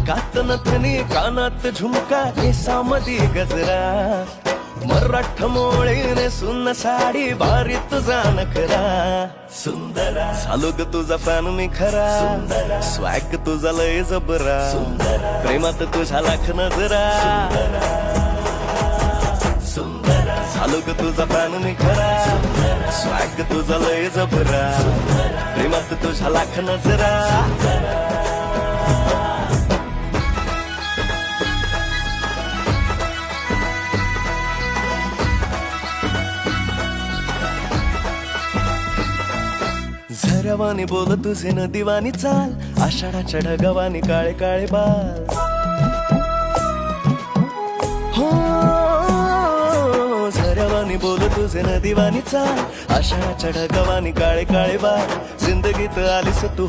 नाकात नथनी कानात झुमका केसामधी गजरा मराठ मोळीने सुन्न साडी भारी तुझा नखरा सुंदरा झालो ग तुझा फॅन मी खरा सुंदरा स्वॅग तुझा लय जबरा सुंदरा प्रेमात तुझ्या लाख नजरा सुंदरा झालो ग तुझा फॅन मी खरा स्वॅग तुझा लय जबरा प्रेमात तुझ्या लाख नजरा झऱ्यावानी बोल तुझे नदीवानी चाल आषाढाच्या ढगावानी काळे काळे बाल हो झऱ्यावानी बोल तुझे नदीवानी चाल आषाढाच्या ढगावानी काळे काळे बाल जिंदगीत आलीस तू